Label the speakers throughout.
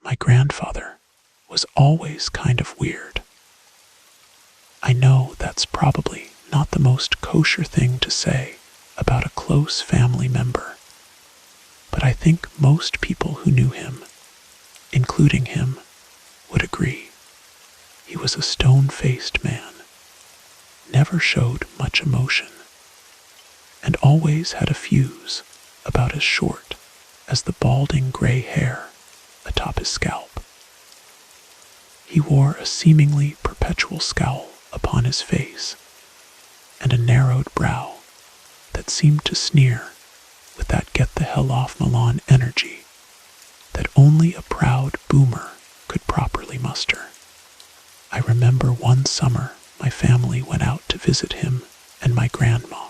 Speaker 1: My grandfather was always kind of weird. I know that's probably not the most kosher thing to say about a close family member, but I think most people who knew him, including him, would agree. He was a stone-faced man, never showed much emotion, and always had a fuse about as short as the balding gray hair atop his scalp. He wore a seemingly perpetual scowl upon his face and a narrowed brow that seemed to sneer with that get-the-hell-off-Milan energy that only a proud boomer could properly muster. I remember one summer my family went out to visit him and my grandma,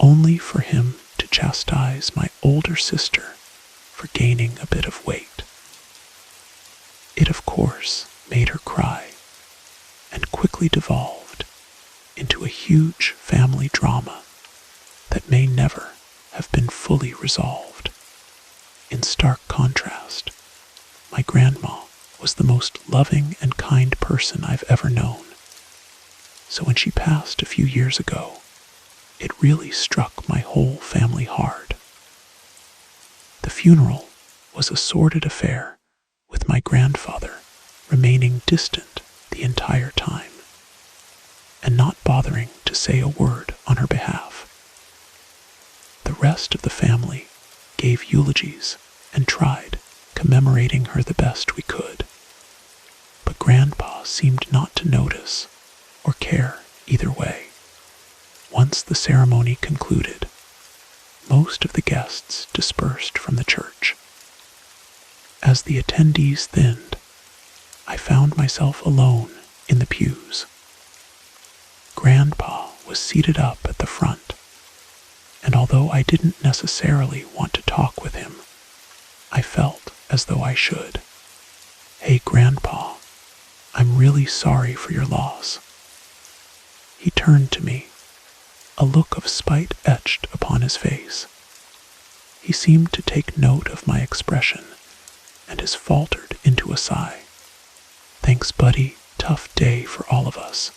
Speaker 1: only for him to chastise my older sister for gaining a bit of weight. It, of course, made her cry and quickly devolved into a huge family drama that may never have been fully resolved. In stark contrast, my grandma was the most loving and kind person I've ever known. So when she passed a few years ago, it really struck my whole family hard. The funeral was a sordid affair, with my grandfather remaining distant the entire time, and not bothering to say a word on her behalf. The rest of the family gave eulogies and tried commemorating her the best we could, but Grandpa seemed not to notice or care either way. Once the ceremony concluded, most of the guests dispersed from the church. As the attendees thinned, I found myself alone in the pews. Grandpa was seated up at the front, and although I didn't necessarily want to talk with him, I felt as though I should. "Hey, Grandpa, I'm really sorry for your loss." He turned to me, a look of spite etched upon his face. He seemed to take note of my expression, and has faltered into a sigh. "Thanks, buddy. Tough day for all of us."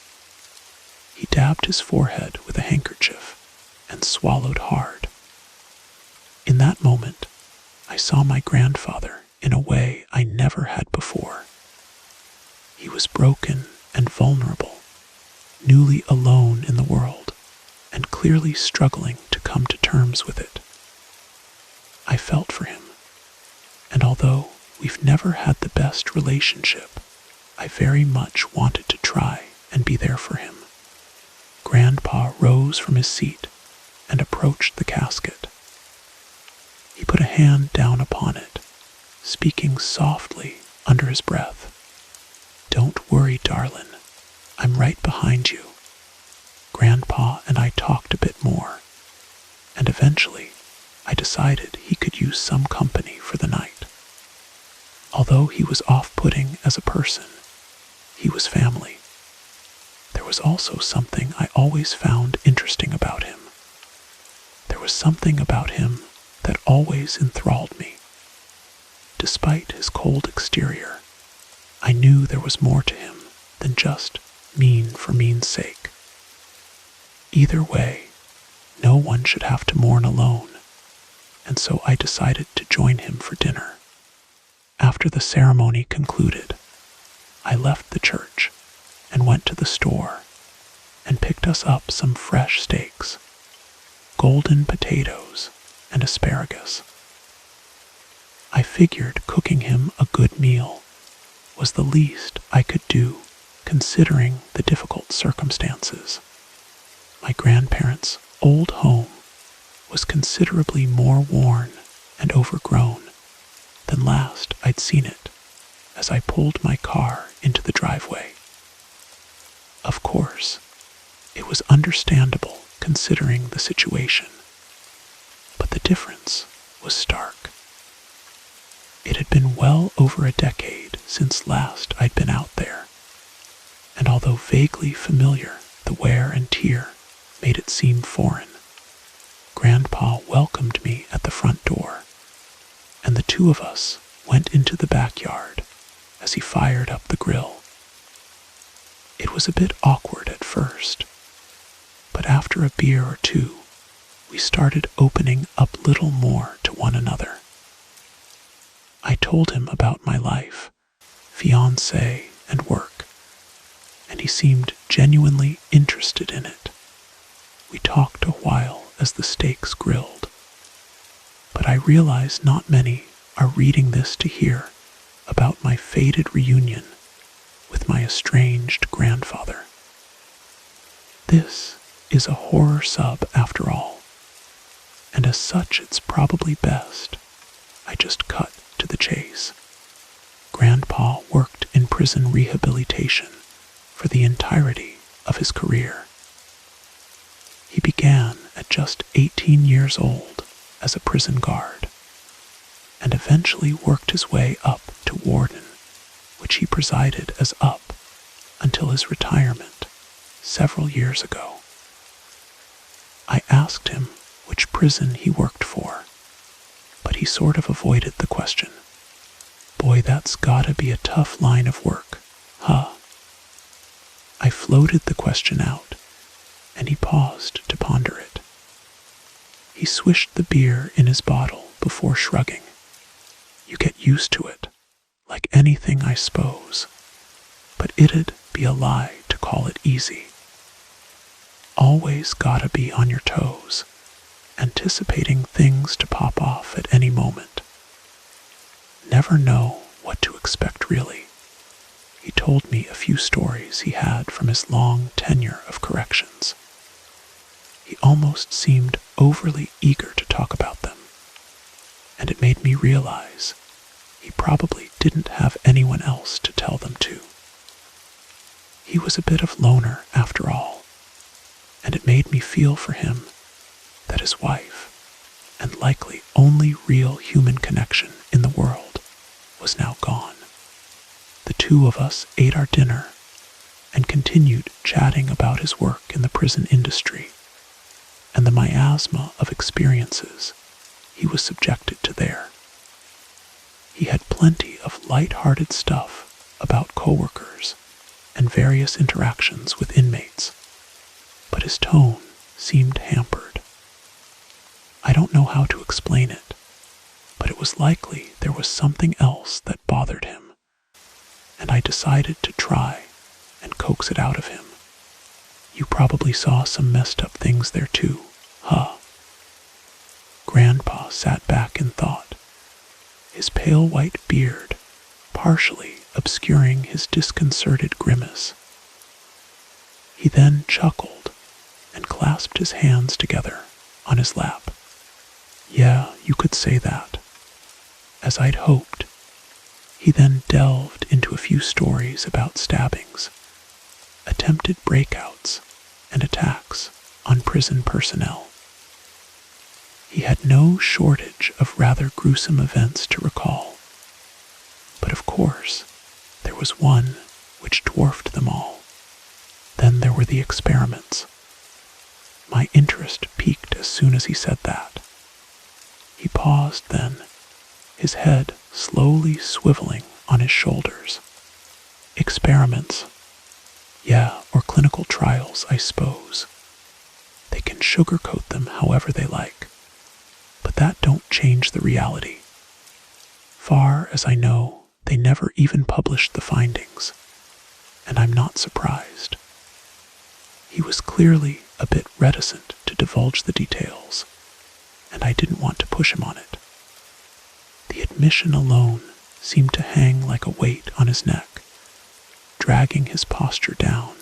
Speaker 1: He dabbed his forehead with a handkerchief and swallowed hard. In that moment, I saw my grandfather in a way I never had before. He was broken and vulnerable, newly alone in the world, and clearly struggling to come to terms with it. I felt for him, and although we've never had the best relationship, I very much wanted to try and be there for him. Grandpa rose from his seat and approached the casket. He put a hand down upon it, speaking softly under his breath. "Don't worry, darlin'. I'm right behind you." Grandpa and I talked a bit more, and eventually I decided he could use some company for the night. Although he was off-putting as a person, he was family. There was also something I always found interesting about him. There was something about him that always enthralled me. Despite his cold exterior, I knew there was more to him than just mean for mean's sake. Either way, no one should have to mourn alone, and so I decided to join him for dinner. After the ceremony concluded, I left the church and went to the store and picked us up some fresh steaks, golden potatoes, and asparagus. I figured cooking him a good meal was the least I could do considering the difficult circumstances. My grandparents' old home was considerably more worn and overgrown than last I'd seen it as I pulled my car into the driveway. Of course, it was understandable considering the situation, but the difference was stark. It had been well over a decade since last I'd been out there, and although vaguely familiar, the wear and tear made it seem foreign. Grandpa welcomed me at the front door, and the two of us went went into the backyard as he fired up the grill. It was a bit awkward at first, but after a beer or two, we started opening up little more to one another. I told him about my life, fiancé, and work, and he seemed genuinely interested in it. We talked a while as the steaks grilled, but I realize not many are reading this to hear about my fated reunion with my estranged grandfather. This is a horror sub after all, and as such it's probably best I just cut to the chase. Grandpa worked in prison rehabilitation for the entirety of his career. He began at just 18 years old as a prison guard, and eventually worked his way up to warden, which he presided as up until his retirement several years ago. I asked him which prison he worked for, but he sort of avoided the question. Boy, that's gotta be a tough line of work, huh? I floated the question out, and he paused to ponder it. He swished the beer in his bottle before shrugging. You get used to it, like anything I suppose, but it'd be a lie to call it easy. Always gotta be on your toes, anticipating things to pop off at any moment. Never know what to expect really. He told me a few stories he had from his long tenure of corrections. He almost seemed overly eager to talk about them, and it made me realize he probably didn't have anyone else to tell them to. He was a bit of loner after all, and it made me feel for him that his wife, and likely only real human connection in the world, was now gone. The two of us ate our dinner and continued chatting about his work in the prison industry and the miasma of experiences he was subjected to there. He had plenty of light-hearted stuff about coworkers and various interactions with inmates, but his tone seemed hampered. I don't know how to explain it, but it was likely there was something else that bothered him, and I decided to try and coax it out of him. You probably saw some messed up things there too, huh? Grandpa sat back in thought, his pale white beard partially obscuring his disconcerted grimace. He then chuckled and clasped his hands together on his lap. Yeah, you could say that. As I'd hoped, he then delved into a few stories about stabbings, attempted breakouts, and attacks on prison personnel. He had no shortage of rather gruesome events to recall, but of course, there was one which dwarfed them all. Then there were the experiments. My interest peaked as soon as he said that. He paused then, his head slowly swiveling on his shoulders. Experiments. Yeah, or clinical trials, I suppose. They can sugarcoat them however they like, but that don't change the reality. Far as I know, they never even published the findings, and I'm not surprised. He was clearly a bit reticent to divulge the details, and I didn't want to push him on it. The admission alone seemed to hang like a weight on his neck, dragging his posture down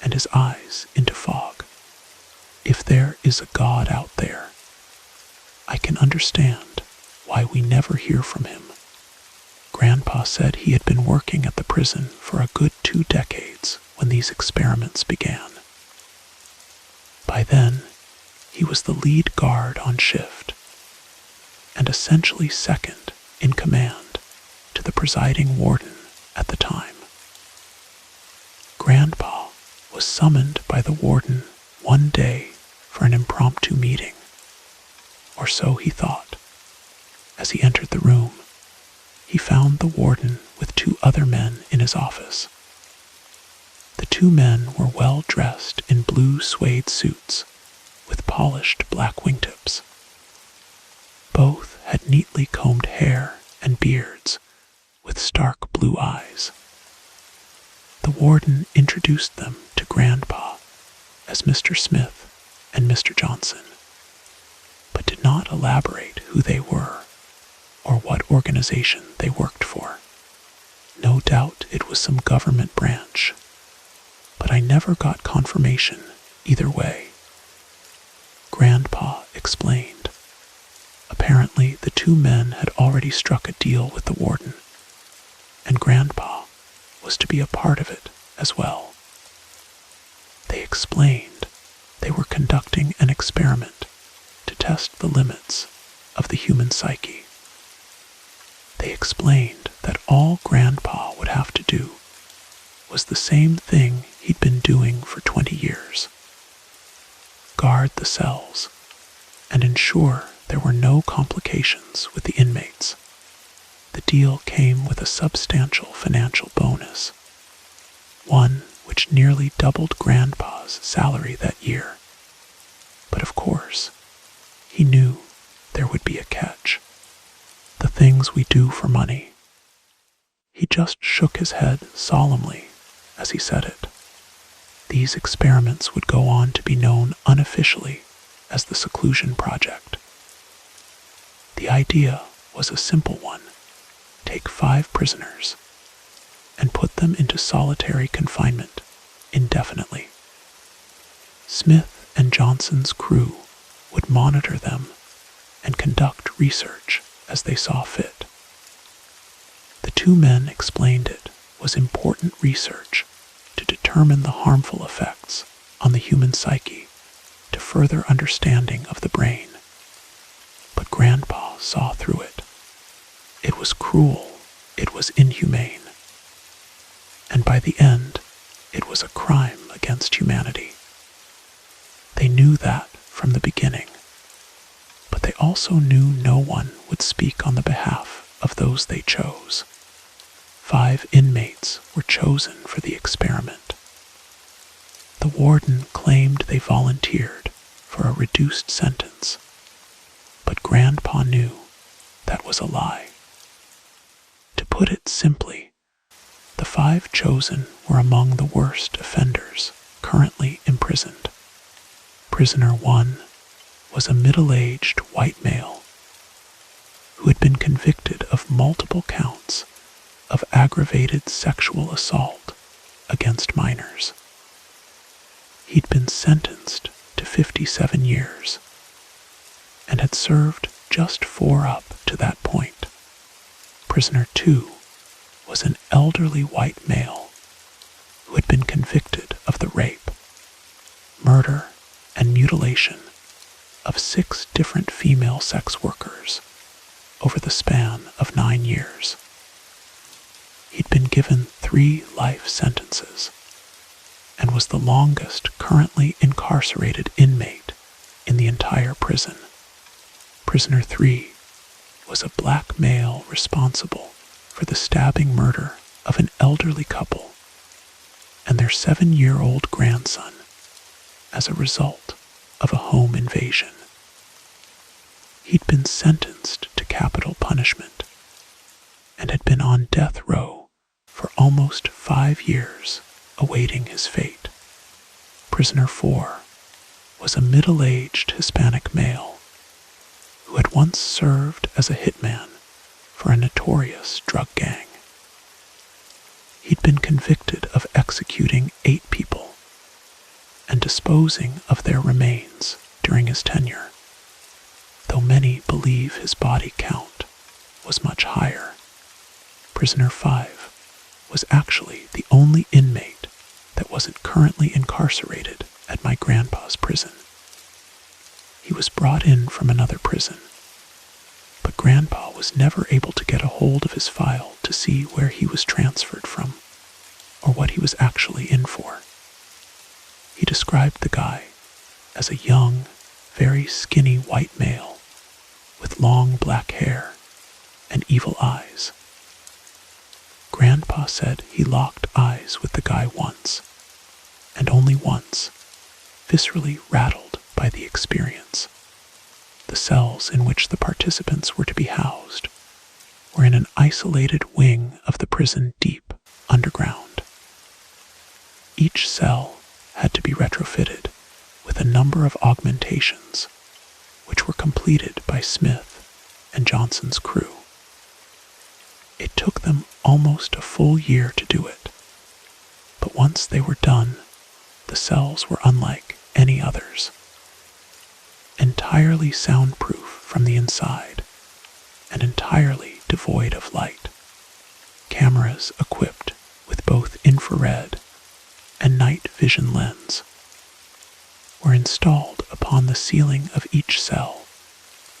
Speaker 1: and his eyes into fog. If there is a God out there, I can understand why we never hear from him. Grandpa said he had been working at the prison for a good 2 decades when these experiments began. By then, he was the lead guard on shift, and essentially second in command to the presiding warden at the time. Grandpa was summoned by the warden one day for an impromptu meeting, or so he thought, as he entered the room, he found the warden with 2 other men in his office. The 2 men were well dressed in blue suede suits with polished black wingtips. Both had neatly combed hair and beards with stark blue eyes. The warden introduced them to Grandpa as Mr. Smith and Mr. Johnson, but did not elaborate who they were or what organization they worked for. No doubt it was some government branch, but I never got confirmation either way. Grandpa explained. Apparently, the 2 men had already struck a deal with the warden, and Grandpa was to be a part of it as well. They explained they were conducting an experiment to test the limits of the human psyche. They explained that all Grandpa would have to do was the same thing he'd been doing for 20 years. Guard the cells and ensure there were no complications with the inmates. The deal came with a substantial financial bonus, one which nearly doubled Grandpa's salary that year. But of course, he knew there would be a catch. The things we do for money. He just shook his head solemnly as he said it. These experiments would go on to be known unofficially as the Seclusion Project. The idea was a simple one. Take 5 prisoners and put them into solitary confinement indefinitely. Smith and Johnson's crew would monitor them and conduct research as they saw fit. The 2 men explained it was important research to determine the harmful effects on the human psyche to further understanding of the brain. But Grandpa saw through it. It was cruel, it was inhumane, and by the end, it was a crime against humanity. They knew that from the beginning, but they also knew no one would speak on the behalf of those they chose. 5 inmates were chosen for the experiment. The warden claimed they volunteered for a reduced sentence, but Grandpa knew that was a lie. To put it simply, the 5 chosen were among the worst offenders currently imprisoned. Prisoner 1 was a middle-aged white male who had been convicted of multiple counts of aggravated sexual assault against minors. He'd been sentenced to 57 years and had served just 4 up to that point. Prisoner 2 was an elderly white male who had been convicted of the rape, murder, and mutilation of 6 different female sex workers over the span of 9 years. He'd been given 3 life sentences and was the longest currently incarcerated inmate in the entire prison. Prisoner 3 was a black male responsible for the stabbing murder of an elderly couple and their 7-year-old grandson as a result of a home invasion. He'd been sentenced to capital punishment and had been on death row for almost 5 years awaiting his fate. Prisoner 4 was a middle-aged Hispanic male who had once served as a hitman for a notorious drug gang. He'd been convicted of executing 8 people and disposing of their remains during his tenure, though many believe his body count was much higher. Prisoner 5 was actually the only inmate that wasn't currently incarcerated at my grandpa's prison. He was brought in from another prison, but Grandpa was never able to get a hold of his file to see where he was transferred from or what he was actually in for. He described the guy as a young, very skinny white male with long black hair and evil eyes. Grandpa said he locked eyes with the guy once, and only once, viscerally rattled by the experience. The cells in which the participants were to be housed were in an isolated wing of the prison deep underground. Each cell had to be retrofitted with a number of augmentations, which were completed by Smith and Johnson's crew. It took them almost a full year to do it, but once they were done, the cells were unlike any others. Entirely soundproof from the inside, and entirely devoid of light. Cameras equipped with both infrared and night vision lens were installed upon the ceiling of each cell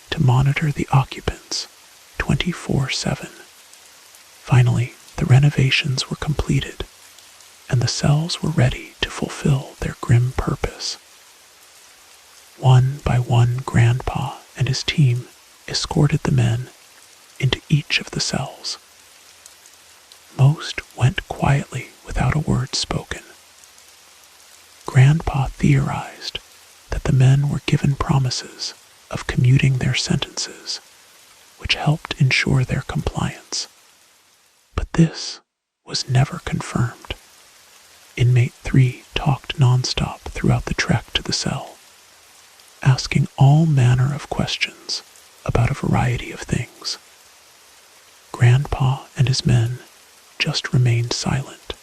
Speaker 1: to monitor the occupants 24/7. Finally, the renovations were completed, and the cells were ready to fulfill their grim purpose. One by one, Grandpa and his team escorted the men into each of the cells. Most went quietly without a word spoken. Grandpa theorized that the men were given promises of commuting their sentences, which helped ensure their compliance. But this was never confirmed. Inmate 3 talked nonstop throughout the trek to the cell, asking all manner of questions about a variety of things. Grandpa and his men just remained silent.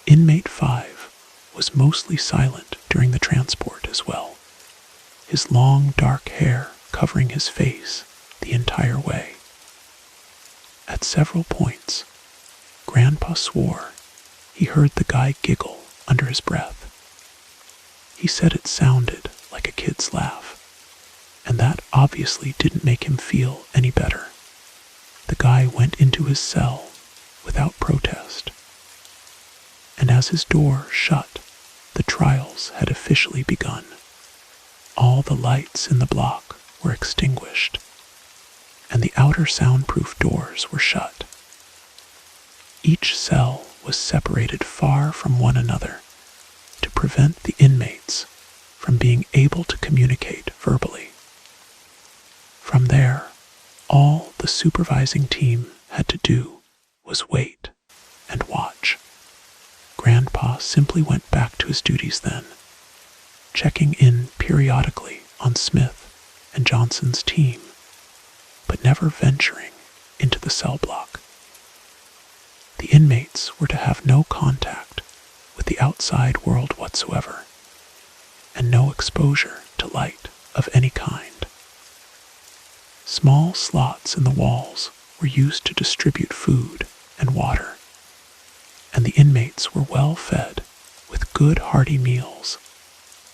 Speaker 1: Inmate 5 was mostly silent during the transport as well, his long dark hair covering his face the entire way. At several points, Grandpa swore he heard the guy giggle under his breath. He said it sounded like a kid's laugh, and that obviously didn't make him feel any better. The guy went into his cell without protest, and as his door shut, the trials had officially begun. All the lights in the block were extinguished, and the outer soundproof doors were shut. Each cell was separated far from one another to prevent the inmates from being able to communicate verbally. From there, all the supervising team had to do was wait and watch. Grandpa simply went back to his duties then, checking in periodically on Smith and Johnson's team, but never venturing into the cell block. The inmates were to have no contact with the outside world whatsoever, and no exposure to light of any kind. Small slots in the walls were used to distribute food and water, and the inmates were well fed with good hearty meals,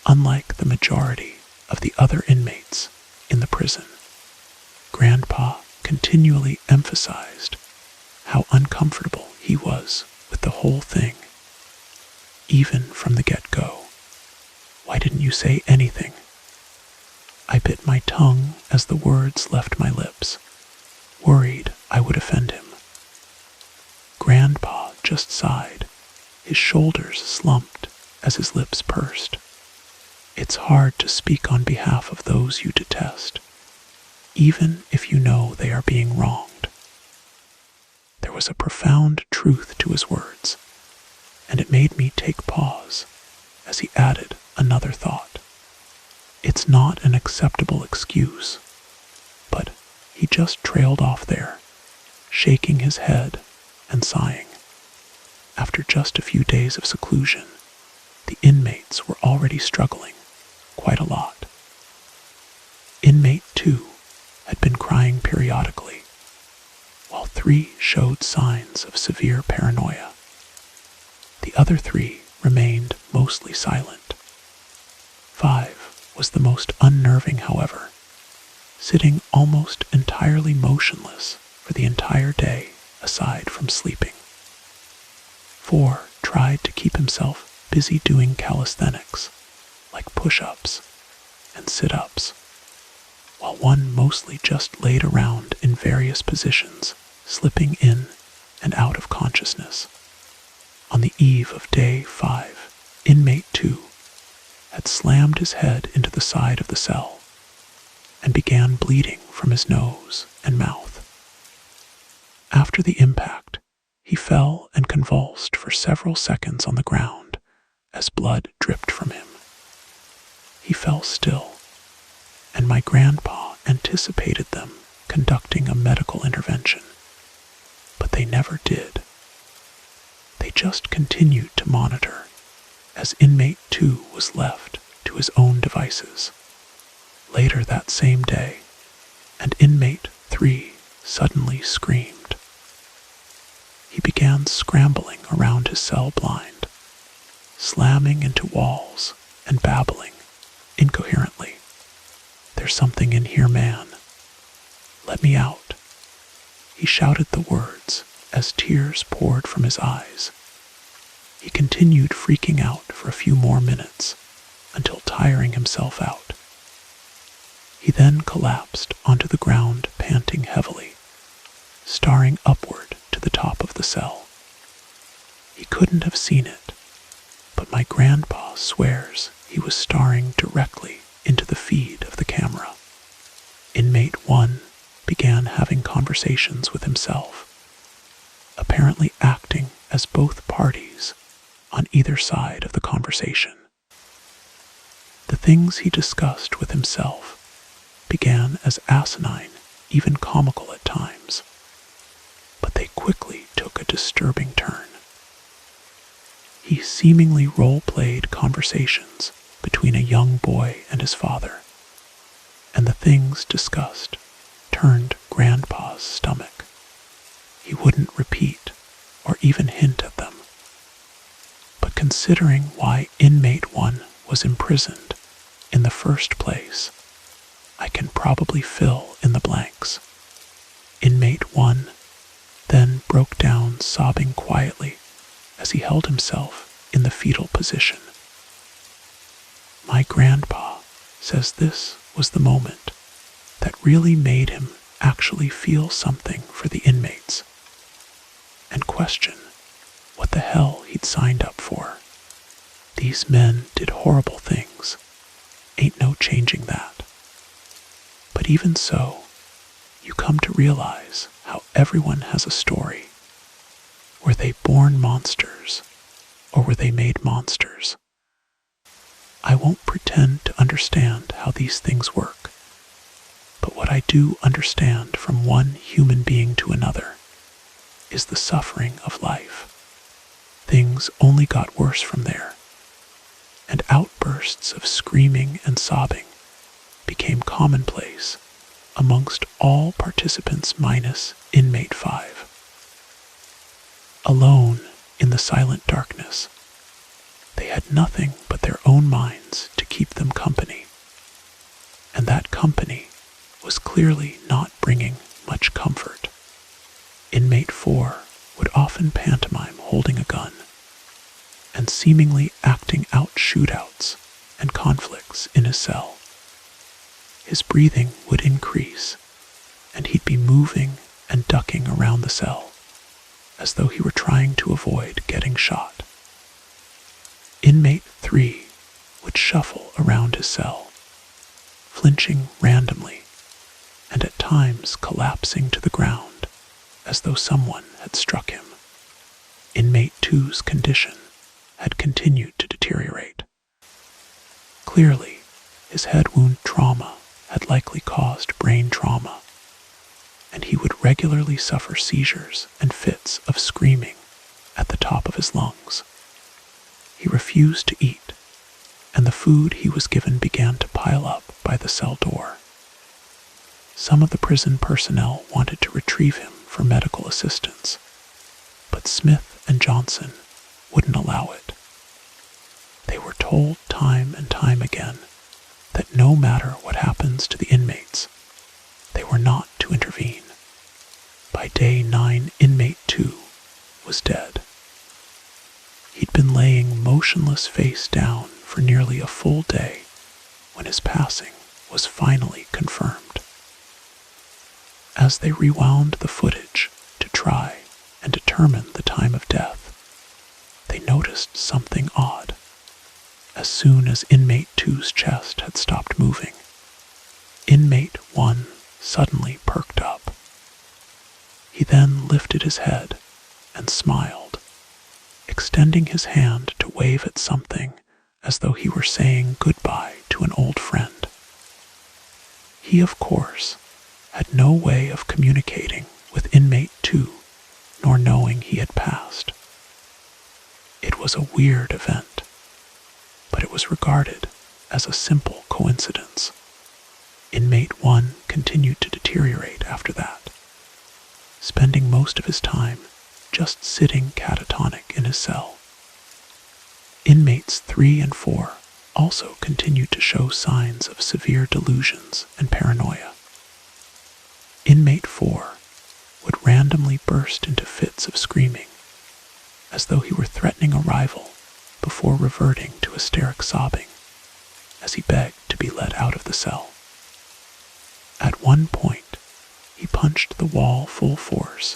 Speaker 1: unlike the majority of the other inmates in the prison. Grandpa continually emphasized how uncomfortable he was with the whole thing, even from the get-go. "Why didn't you say anything?" I bit my tongue as the words left my lips, worried I would offend him. Grandpa just sighed, his shoulders slumped as his lips pursed. It's hard to speak on behalf of those you detest, even if you know they are being wronged. There was a profound truth to his words, and it made me take pause as he added another thought. It's not an acceptable excuse, but he just trailed off there, shaking his head and sighing. After just a few days of seclusion, the inmates were already struggling quite a lot. Inmate 2 had been crying periodically, while 3 showed signs of severe paranoia. The other 3 remained mostly silent. 5 was the most unnerving, however, sitting almost entirely motionless for the entire day aside from sleeping. 4 tried to keep himself busy doing calisthenics, like push-ups and sit-ups, while 1 mostly just laid around in various positions, slipping in and out of consciousness. On the eve of day 5, inmate 2 had slammed his head into the side of the cell and began bleeding from his nose and mouth. After the impact, he fell and convulsed for several seconds on the ground as blood dripped from him. He fell still, and my grandpa anticipated them conducting a medical intervention, but they never did. They just continued to monitor as inmate 2 was left to his own devices. Later that same day, and inmate 3 suddenly screamed. He began scrambling around his cell blind, slamming into walls and babbling incoherently. "There's something in here, man. Let me out." He shouted the words as tears poured from his eyes. He continued freaking out for a few more minutes until tiring himself out. He then collapsed onto the ground, panting heavily, staring upward to the top of the cell. He couldn't have seen it, but my grandpa swears he was staring directly into the feed of the camera. Inmate 1 began having conversations with himself, apparently acting as both parties on either side of the conversation. The things he discussed with himself began as asinine, even comical at times, but they quickly took a disturbing turn. He seemingly role-played conversations between a young boy and his father, and the things discussed turned Grandpa's stomach. He wouldn't repeat or even hint at them. But considering why inmate 1 was imprisoned in the first place, I can probably fill in the blanks. Inmate 1 then broke down sobbing quietly as he held himself in the fetal position. My grandpa says this was the moment that really made him actually feel something for the inmates and question what the hell he'd signed up for. These men did horrible things. Ain't no changing that. But even so, you come to realize how everyone has a story. Were they born monsters, or were they made monsters? I won't pretend to understand how these things work, but what I do understand from one human being to another is the suffering of life. Things only got worse from there, and outbursts of screaming and sobbing became commonplace amongst all participants minus inmate 5. Alone in the silent darkness, they had nothing but their own minds to keep them company, and that company was clearly not bringing much comfort. Inmate 4 would often pantomime holding a gun and seemingly acting out shootouts and conflicts in his cell. His breathing would increase, and he'd be moving and ducking around the cell as though he were trying to avoid getting shot. Inmate 3 would shuffle around his cell, flinching randomly and at times collapsing to the ground as though someone had struck him. Inmate 2's condition had continued to deteriorate. Clearly, his head wound trauma had likely caused brain trauma, and he would regularly suffer seizures and fits of screaming at the top of his lungs. He refused to eat, and the food he was given began to pile up by the cell door. Some of the prison personnel wanted to retrieve him for medical assistance, but Smith and Johnson wouldn't allow it. They were told time and time again that no matter what happens to the inmates, they were not to intervene. By day 9, inmate 2 was dead. He'd been laying motionless face down for nearly a full day when his passing was finally confirmed. As they rewound the footage to try and determine the time of death, they noticed something odd. As soon as inmate 2's chest had stopped moving, inmate 1 suddenly perked up. He then lifted his head and smiled, extending his hand to wave at something as though he were saying goodbye to an old friend. He, of course, had no way of communicating with inmate 2, nor knowing he had passed. It was a weird event, but it was regarded as a simple coincidence. Inmate 1 continued to deteriorate after that, spending most of his time just sitting catatonic in his cell. Inmates 3 and 4 also continued to show signs of severe delusions and paranoia. Inmate 4 would randomly burst into fits of screaming, as though he were threatening a rival, before reverting to hysteric sobbing as he begged to be let out of the cell. At one point, he punched the wall full force,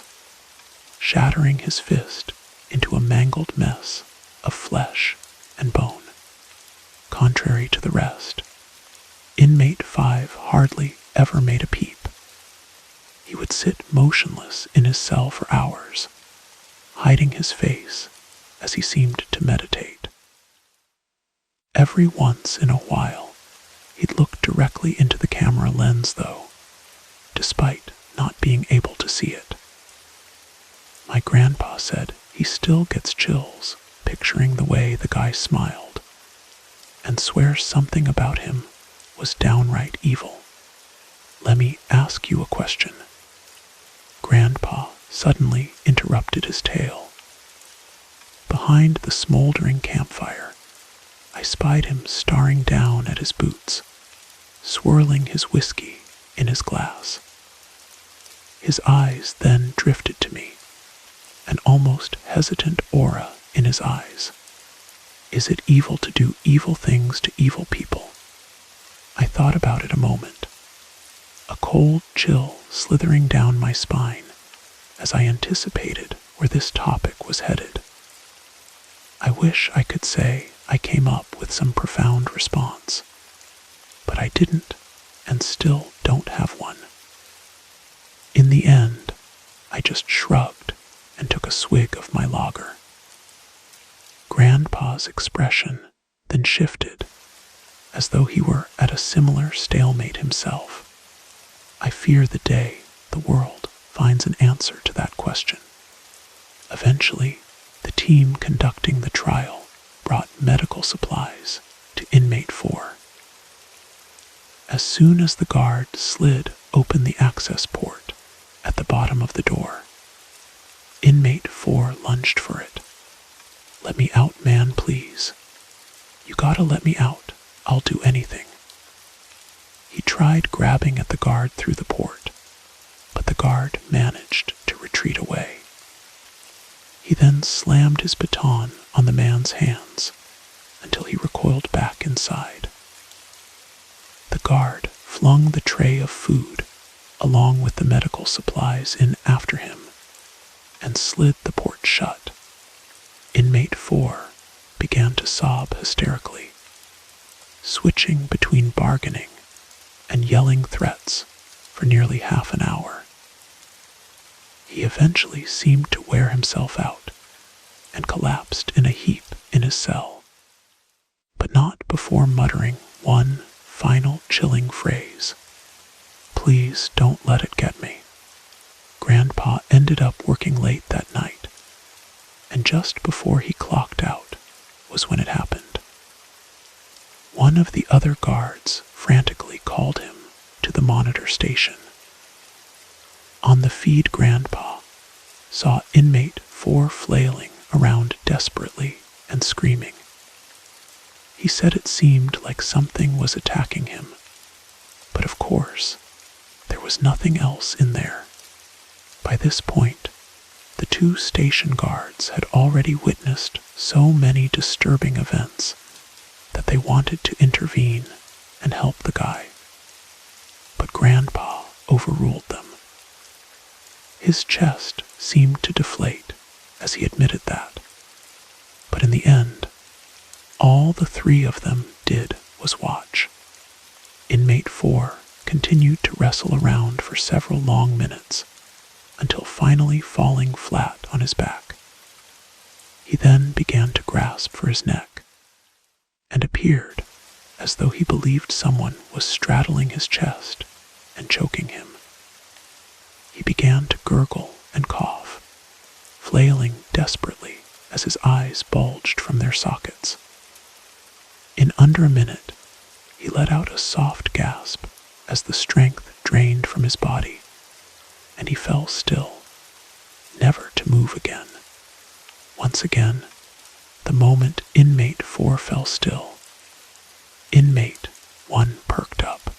Speaker 1: shattering his fist into a mangled mess of flesh and bone. Contrary to the rest, inmate 5 hardly ever made a peep. He would sit motionless in his cell for hours, hiding his face as he seemed to meditate. Every once in a while, he'd look directly into the camera lens though, despite not being able to see it. My grandpa said he still gets chills picturing the way the guy smiled, and swears something about him was downright evil. Let me ask you a question. Grandpa suddenly interrupted his tale. Behind the smoldering campfire, I spied him staring down at his boots, swirling his whiskey in his glass. His eyes then drifted to me, an almost hesitant aura in his eyes. Is it evil to do evil things to evil people? I thought about it a moment, a cold chill slithering down my spine as I anticipated where this topic was headed. I wish I could say I came up with some profound response, but I didn't and still don't have one. In the end, I just shrugged and took a swig of my lager. Grandpa's expression then shifted, as though he were at a similar stalemate himself. I fear the day the world finds an answer to that question. Eventually, the team conducting the trial brought medical supplies to inmate 4. As soon as the guard slid open the access port at the bottom of the door, inmate 4 lunged for it. "Let me out, man, please. You gotta let me out. I'll do anything." He tried grabbing at the guard through the port, but the guard managed to retreat away. He then slammed his baton on the man's hands until he recoiled back inside. The guard flung the tray of food along with the medical supplies in after him and slid the port shut. Inmate 4 began to sob hysterically, switching between bargaining and yelling threats for nearly half an hour. He eventually seemed to wear himself out and collapsed in a heap in his cell, but not before muttering one final chilling phrase: "Please don't let it get me." Grandpa ended up working late that night, and just before he clocked out was when it happened. One of the other guards frantically called him to the monitor station. On the feed, Grandpa saw inmate 4 flailing around desperately and screaming. He said it seemed like something was attacking him, but of course, there was nothing else in there. By this point, the 2 station guards had already witnessed so many disturbing events that they wanted to intervene and help the guy. But Grandpa overruled them. His chest seemed to deflate as he admitted that. But in the end, all the three of them did was watch. Inmate 4 continued to wrestle around for several long minutes until finally falling flat on his back. He then began to grasp for his neck and appeared as though he believed someone was straddling his chest and choking him. He began to gurgle and cough, flailing desperately as his eyes bulged from their sockets. In under a minute, he let out a soft gasp as the strength drained from his body, and he fell still, never to move again. Once again, the moment inmate 4 fell still, inmate 1 perked up.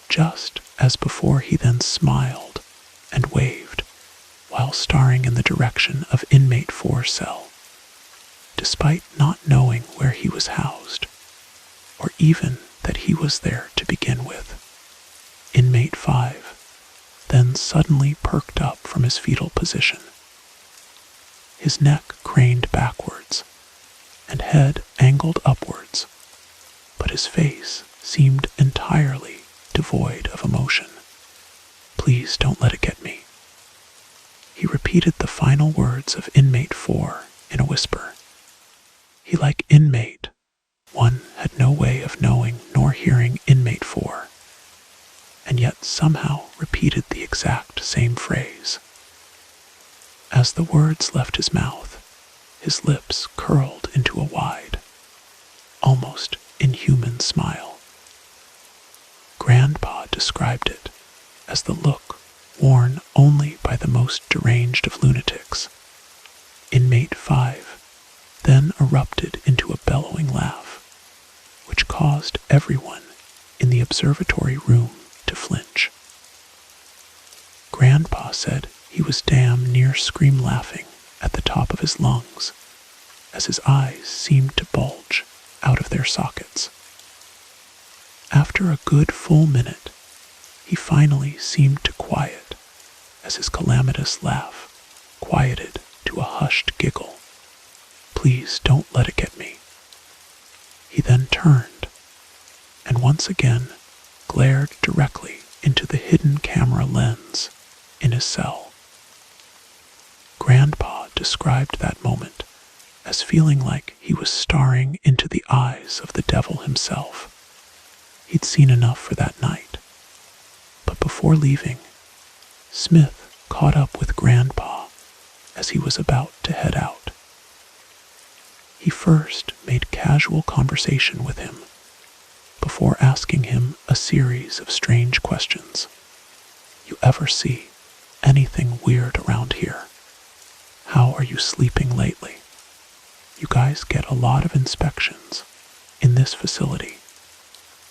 Speaker 1: Just as before, he then smiled and waved while staring in the direction of inmate 4's cell, despite not knowing where he was housed, or even that he was there to begin with. Inmate 5 then suddenly perked up from his fetal position. His neck craned backwards and head angled upwards, but his face seemed entirely devoid of emotion. "Please don't let it get me." He repeated the final words of inmate 4 in a whisper. He, like inmate 1, had no way of knowing nor hearing inmate 4, and yet somehow repeated the exact same phrase. As the words left his mouth, his lips curled into a wide, almost inhuman smile. Grandpa described it as the look worn only by the most deranged of lunatics. Inmate 5 then erupted into a bellowing laugh, which caused everyone in the observatory room to flinch. Grandpa said he was damn near scream laughing at the top of his lungs as his eyes seemed to bulge out of their sockets. After a good full minute, he finally seemed to quiet as his calamitous laugh quieted to a hushed giggle. "Please don't let it get me." He then turned and once again glared directly into the hidden camera lens in his cell. Grandpa described that moment as feeling like he was staring into the eyes of the devil himself. He'd seen enough for that night. But before leaving, Smith caught up with Grandpa as he was about to head out. He first made casual conversation with him before asking him a series of strange questions. "You ever see anything weird around here? How are you sleeping lately? You guys get a lot of inspections in this facility."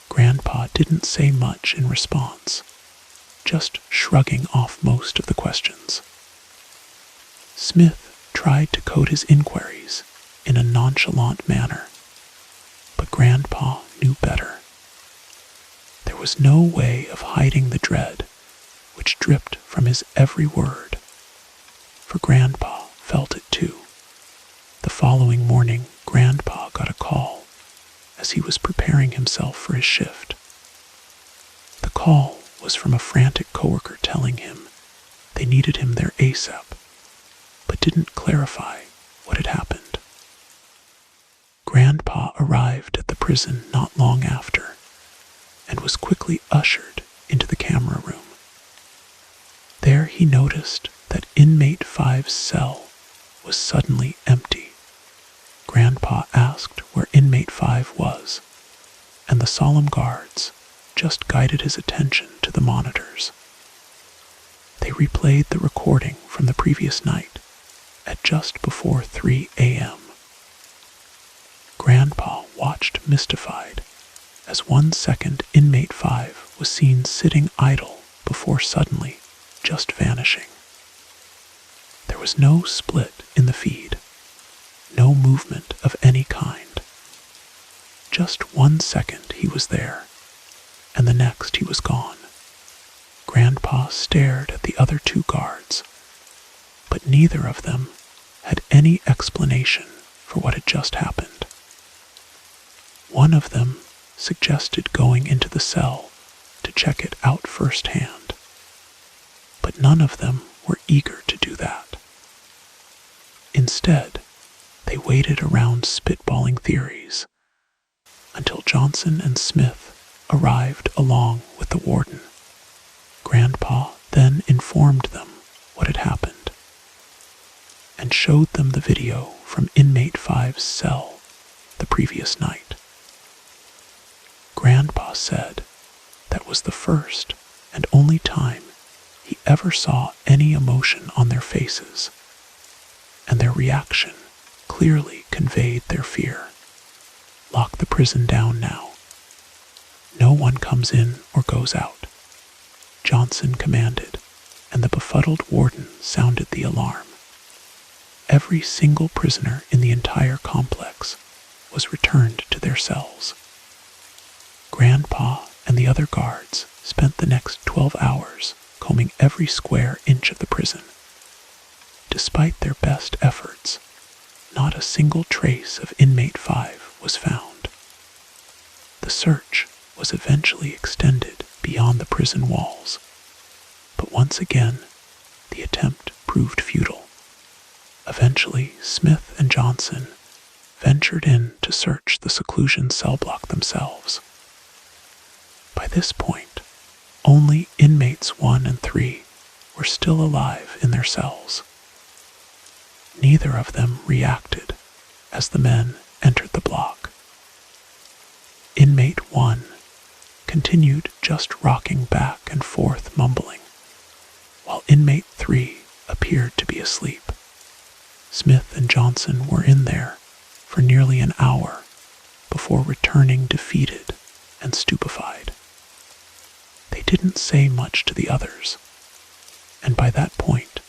Speaker 1: Grandpa didn't say much in response, just shrugging off most of the questions. Smith tried to code his inquiries in a nonchalant manner, but Grandpa knew better. There was no way of hiding the dread which dripped from his every word, for Grandpa felt it too. The following morning, Grandpa got a call as he was preparing himself for his shift. The call was from a frantic coworker telling him they needed him there ASAP, but didn't clarify what had happened. Grandpa arrived at the prison not long after and was quickly ushered into the camera room. There he noticed that inmate 5's cell was suddenly empty. Grandpa asked where inmate 5 was, and the solemn guards just guided his attention to the monitors. They replayed the recording from the previous night at just before 3 a.m. Grandpa watched mystified as 1 second inmate 5 was seen sitting idle before suddenly just vanishing. There was no split in the feed, no movement of any kind. Just 1 second he was there, and the next he was gone. Grandpa stared at the other two guards, but neither of them had any explanation for what had just happened. One of them suggested going into the cell to check it out firsthand, but none of them were eager to do that. Instead, they waited around spitballing theories until Johnson and Smith arrived along with the warden. Grandpa then informed them what had happened and showed them the video from inmate 5's cell the previous night. Grandpa said that was the first and only time he ever saw any emotion on their faces, and their reaction clearly conveyed their fear. Lock the prison down now. No one comes in or goes out, Johnson commanded, and the befuddled warden sounded the alarm. Every single prisoner in the entire complex was returned to their cells. Grandpa and the other guards spent the next 12 hours combing every square inch of the prison. Despite their best efforts, not a single trace of inmate 5 was found. The search was eventually extended beyond the prison walls, but once again, the attempt proved futile. Eventually, Smith and Johnson ventured in to search the seclusion cell block themselves. By this point, only inmates 1 and 3 were still alive in their cells. Neither of them reacted as the men entered the block. Inmate 1 continued just rocking back and forth mumbling, while inmate 3 appeared to be asleep. Smith and Johnson were in there for nearly an hour before returning defeated and stupefied. They didn't say much to the others, and by that point,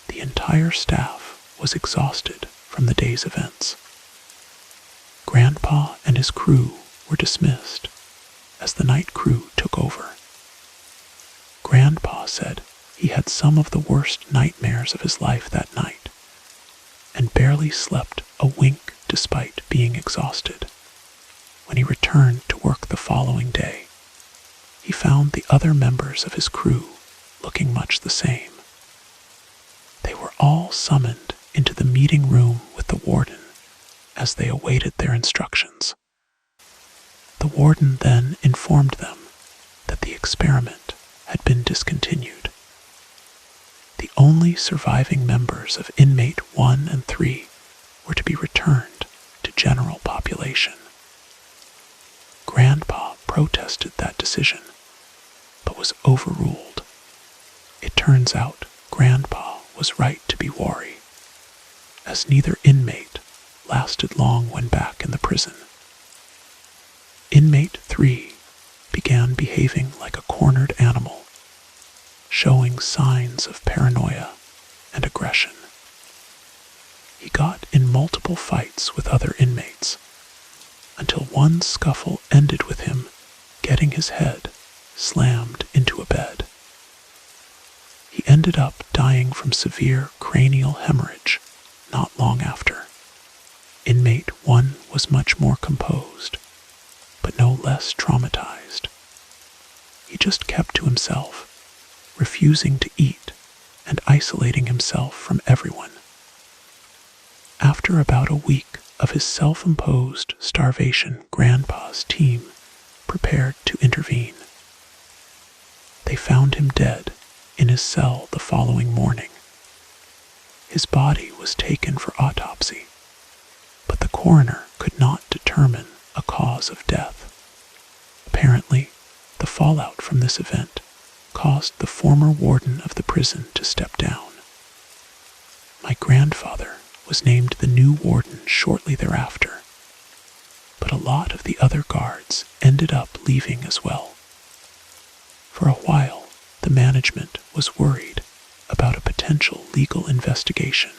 Speaker 1: the entire staff was exhausted from the day's events. Grandpa and his crew were dismissed as the night crew took over. Grandpa said he had some of the worst nightmares of his life that night, and barely slept a wink despite being exhausted. When he returned to work the following day, he found the other members of his crew looking much the same. They were all summoned into the meeting room with the warden as they awaited their instructions. The warden then informed them that the experiment had been discontinued. The only surviving members of inmate 1 and 3 were to be returned to general population. Grandpa protested that decision, but was overruled. It turns out Grandpa was right to be wary, as neither inmate lasted long when back in the prison. Inmate 3 began behaving like a cornered animal, showing signs of paranoia and aggression. He got in multiple fights with other inmates, until one scuffle ended with him getting his head slammed into a bed. He ended up dying from severe cranial hemorrhage not long after. Inmate 1 was much more composed, but no less traumatized. He just kept to himself, refusing to eat and isolating himself from everyone. After about a week of his self-imposed starvation, Grandpa's team prepared to intervene. They found him dead in his cell the following morning. His body was taken for autopsy, but the coroner could not determine a cause of death. Apparently, the fallout from this event caused the former warden of the prison to step down. My grandfather was named the new warden shortly thereafter, but a lot of the other guards ended up leaving as well. For a while, the management was worried about a potential legal investigation,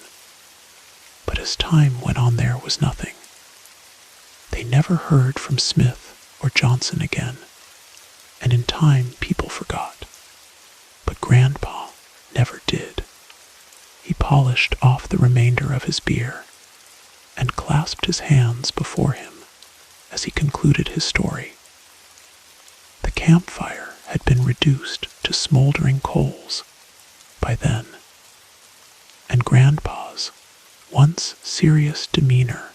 Speaker 1: but as time went on there was nothing. They never heard from Smith or Johnson again, and in time people forgot. But Grandpa never did. He polished off the remainder of his beer and clasped his hands before him as he concluded his story. The campfire had been reduced to smoldering coals by then, and Grandpa's once serious demeanor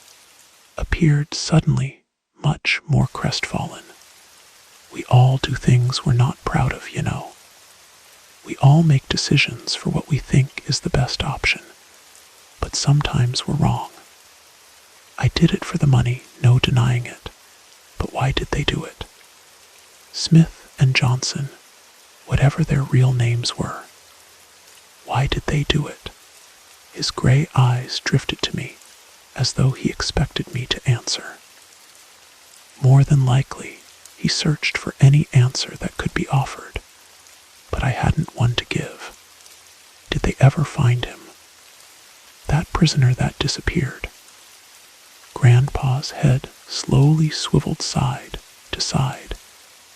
Speaker 1: appeared suddenly much more crestfallen. We all do things we're not proud of, you know. We all make decisions for what we think is the best option, but sometimes we're wrong. I did it for the money, no denying it, but why did they do it? Smith and Johnson, whatever their real names were, why did they do it? His gray eyes drifted to me, as though he expected me to answer. More than likely, he searched for any answer that could be offered, but I hadn't one to give. Did they ever find him? That prisoner that disappeared. Grandpa's head slowly swiveled side to side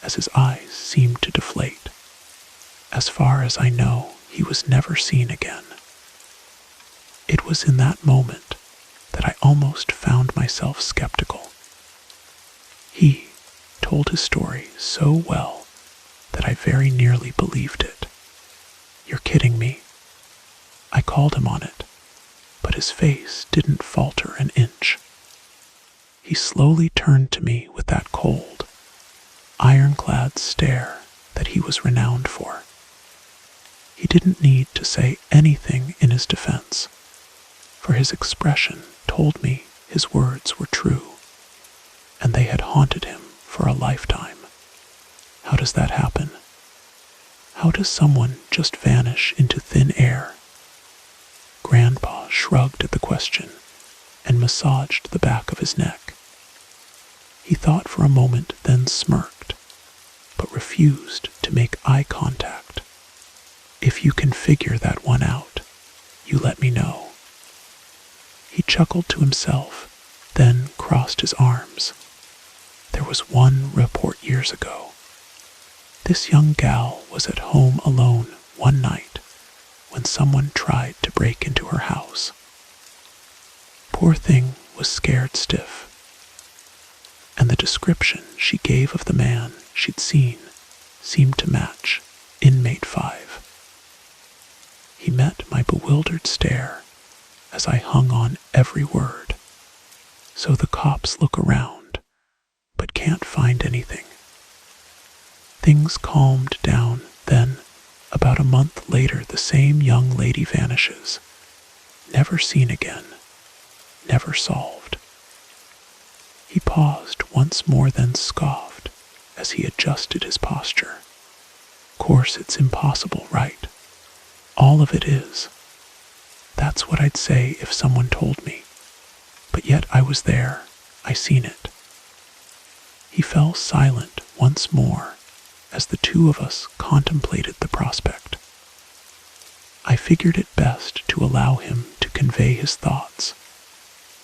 Speaker 1: as his eyes seemed to deflate. As far as I know, he was never seen again. It was in that moment that I almost found myself skeptical. He told his story so well that I very nearly believed it. You're kidding me. I called him on it, but his face didn't falter an inch. He slowly turned to me with that cold, ironclad stare that he was renowned for. He didn't need to say anything in his defense, for his expression told me his words were true, and they had haunted him for a lifetime. How does that happen? How does someone just vanish into thin air? Grandpa shrugged at the question and massaged the back of his neck. He thought for a moment, then smirked, but refused to make eye contact. If you can figure that one out, you let me know. He chuckled to himself, then crossed his arms. There was one report years ago. This young gal was at home alone one night when someone tried to break into her house. Poor thing was scared stiff, and the description she gave of the man she'd seen seemed to match inmate 5. He met my bewildered stare as I hung on every word. So the cops look around, but can't find anything. Things calmed down, then, about a month later, the same young lady vanishes. Never seen again, never solved. He paused once more, then scoffed as he adjusted his posture. Course it's impossible, right? All of it is. That's what I'd say if someone told me. But yet I was there, I seen it. He fell silent once more as the two of us contemplated the prospect. I figured it best to allow him to convey his thoughts,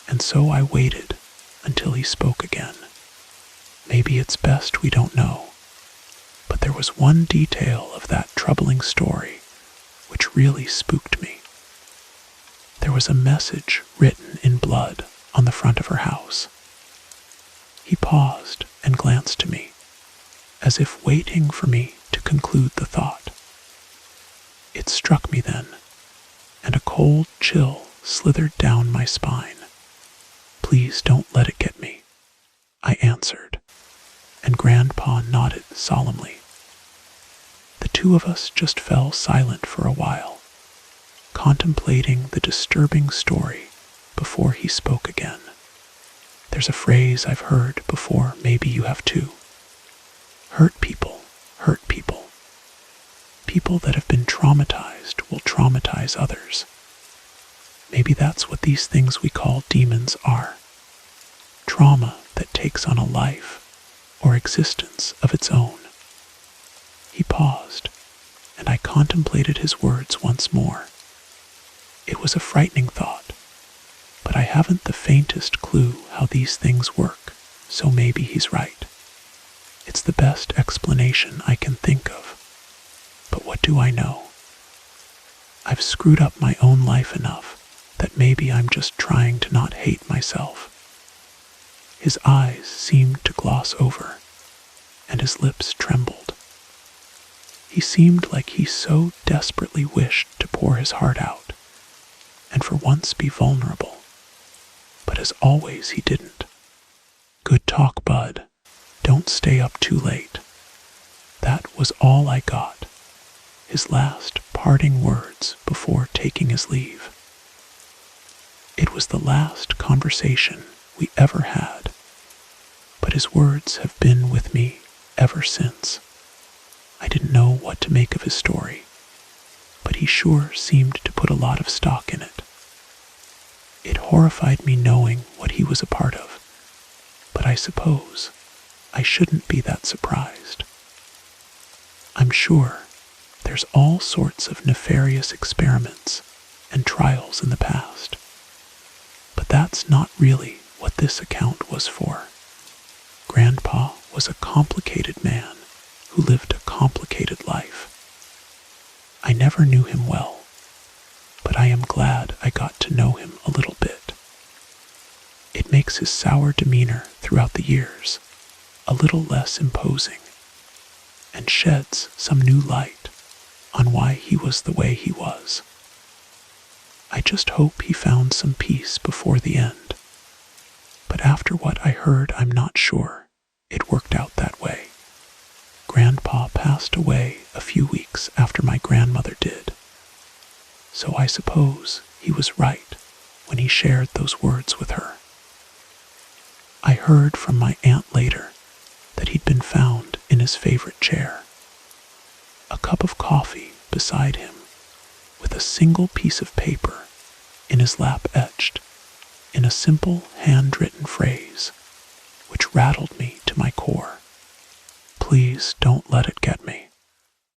Speaker 1: and so I waited until he spoke again. Maybe it's best we don't know, but there was one detail of that troubling story which really spooked me. There was a message written in blood on the front of her house. He paused and glanced to me, as if waiting for me to conclude the thought. It struck me then, and a cold chill slithered down my spine. Please don't let it get me, I answered, and Grandpa nodded solemnly. The two of us just fell silent for a while, contemplating the disturbing story before he spoke again. There's a phrase I've heard before, maybe you have too. Hurt people hurt people. People that have been traumatized will traumatize others. Maybe that's what these things we call demons are. Trauma that takes on a life or existence of its own. He paused, and I contemplated his words once more. It was a frightening thought, but I haven't the faintest clue how these things work, so maybe he's right. It's the best explanation I can think of. But But what do I know? I've screwed up my own life enough that maybe I'm just trying to not hate myself. His eyes seemed to gloss over, and his lips trembled. He seemed like he so desperately wished to pour his heart out, and for once be vulnerable. But as always, he didn't. Good talk, bud. Don't stay up too late. That was all I got. His last parting words before taking his leave. It was the last conversation we ever had, but his words have been with me ever since. I didn't know what to make of his story, but he sure seemed to put a lot of stock in it. It horrified me knowing what he was a part of, but I suppose I shouldn't be that surprised. I'm sure there's all sorts of nefarious experiments and trials in the past, but that's not really what this account was for. Grandpa was a complicated man who lived a complicated life. I never knew him well, but I am glad I got to know him a little bit. It makes his sour demeanor throughout the years a little less imposing, and sheds some new light on why he was the way he was. I just hope he found some peace before the end, but after what I heard, I'm not sure it worked out that way. Grandpa passed away a few weeks after my grandmother did, so I suppose he was right when he shared those words with her. I heard from my aunt later that he'd been found in his favorite chair, a cup of coffee beside him, with a single piece of paper in his lap etched in a simple handwritten phrase, which rattled me to my core. Please don't let it get me.